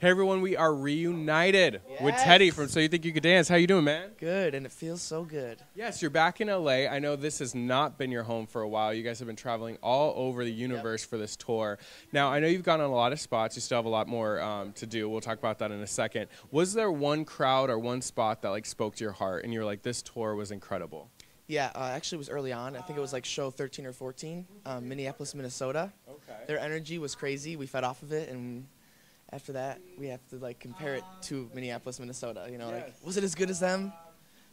Hey everyone, we are reunited with Teddy from So You Think You Could Dance. How you doing, man? Good, and it feels so good. Yes, you're back in LA. I know this has not been your home for a while. You guys have been traveling all over the universe for this tour. Now, I know you've gone on a lot of spots. You still have a lot more to do. We'll talk about that in a second. Was there one crowd or one spot that like spoke to your heart and you were like, this tour was incredible? Yeah, actually it was early on. I think it was like show 13 or 14, Minneapolis, Minnesota. Okay. Their energy was crazy. We fed off of it, and after that, we have to like compare it to Minneapolis, Minnesota. You know, like, was it as good as them?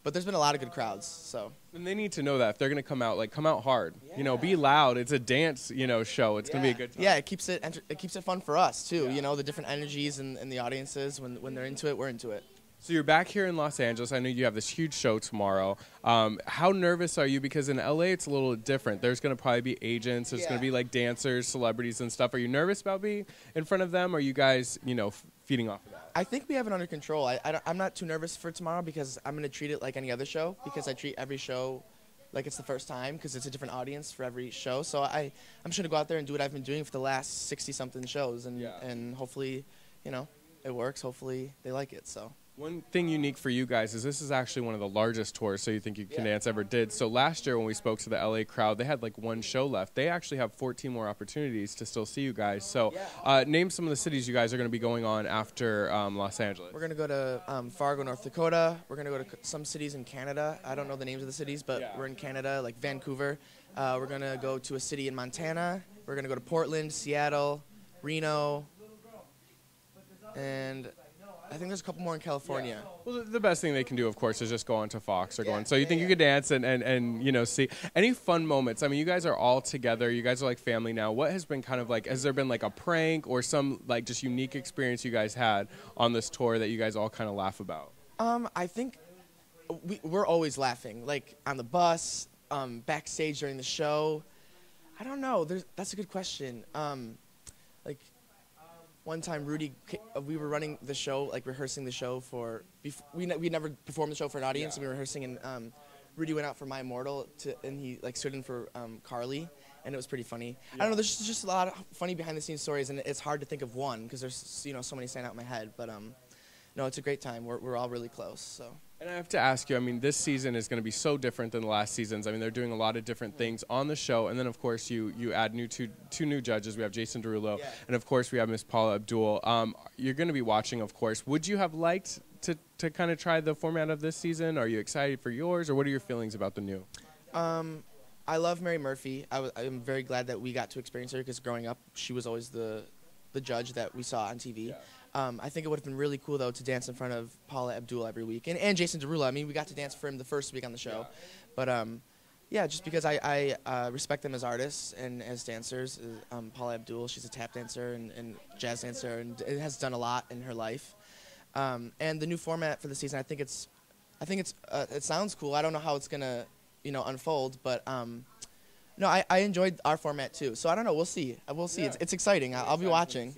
But there's been a lot of good crowds, so. And they need to know that if they're gonna come out hard. Yeah. You know, be loud. It's a dance, show. It's gonna be a good time. Yeah, it keeps it fun for us too. Yeah. You know, the different energies and the audiences. When they're into it, we're into it. So you're back here in Los Angeles. I know you have this huge show tomorrow. How nervous are you? Because in LA, it's a little different. There's going to probably be agents. There's going to be like dancers, celebrities, and stuff. Are you nervous about being in front of them? Or are you guys, feeding off of that? I think we have it under control. I'm not too nervous for tomorrow because I'm going to treat it like any other show, because I treat every show like it's the first time, because it's a different audience for every show. So I'm just going to go out there and do what I've been doing for the last 60-something shows, and hopefully, it works. Hopefully they like it. So. One thing unique for you guys is this is actually one of the largest tours So You Think You Can Dance ever did. So last year when we spoke to the LA crowd, they had like one show left. They actually have 14 more opportunities to still see you guys. So name some of the cities you guys are going to be going on after Los Angeles. We're going to go to Fargo, North Dakota. We're going to go to some cities in Canada. I don't know the names of the cities, but we're in Canada, like Vancouver. We're going to go to a city in Montana. We're going to go to Portland, Seattle, Reno, and I think there's a couple more in California. Yeah. Well, the best thing they can do, of course, is just go on to Fox or go on. So you think you could dance and see any fun moments. I mean, you guys are all together. You guys are like family now. What has been kind of like, has there been like a prank or some like just unique experience you guys had on this tour that you guys all kind of laugh about? I think we're always laughing, like on the bus, backstage during the show. I don't know. That's a good question. Like, one time, Rudy, we were running the show, like rehearsing the show for, we never performed the show for an audience, and we were rehearsing, and Rudy went out for My Immortal, and he like stood in for Carly, and it was pretty funny. I don't know, there's just a lot of funny behind the scenes stories, and it's hard to think of one, because there's so many stand out in my head, but no, it's a great time. We're all really close, so. And I have to ask you, I mean, this season is going to be so different than the last seasons. I mean, they're doing a lot of different things on the show. And then, of course, you add two new judges. We have Jason Derulo, and, of course, we have Miss Paula Abdul. You're going to be watching, of course. Would you have liked to kind of try the format of this season? Are you excited for yours, or what are your feelings about the new? I love Mary Murphy. I'm very glad that we got to experience her, because growing up, she was always the judge that we saw on TV. Yeah. I think it would have been really cool, though, to dance in front of Paula Abdul every week. And Jason Derulo. I mean, we got to dance for him the first week on the show. Yeah. But, yeah, just because I respect them as artists and as dancers. Paula Abdul, she's a tap dancer and jazz dancer, and has done a lot in her life. And the new format for the season, I think it sounds cool. I don't know how it's going to, unfold, but no, I enjoyed our format too. So I don't know. We'll see. We'll see. Yeah. It's exciting. I'll be watching.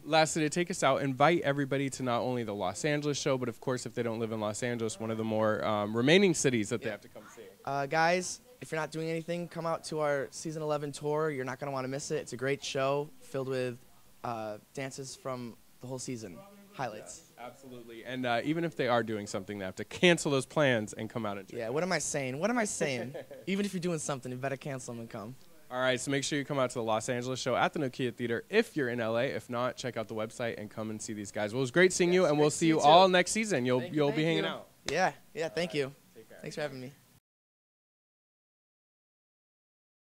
Lastly, to take us out, invite everybody to not only the Los Angeles show, but of course, if they don't live in Los Angeles, one of the more remaining cities that they have to come see. Guys, if you're not doing anything, come out to our season 11 tour. You're not going to want to miss it. It's a great show filled with dances from the whole season. Highlights. Yeah, absolutely. And even if they are doing something, they have to cancel those plans and come out and check. Yeah, what am I saying? What am I saying? Even if you're doing something, you better cancel them and come. All right, so make sure you come out to the Los Angeles show at the Nokia Theater if you're in LA. If not, check out the website and come and see these guys. Well, it was great seeing you, and we'll see you all next season. You'll be hanging out. Yeah, thank you. Take care. Thanks for having me.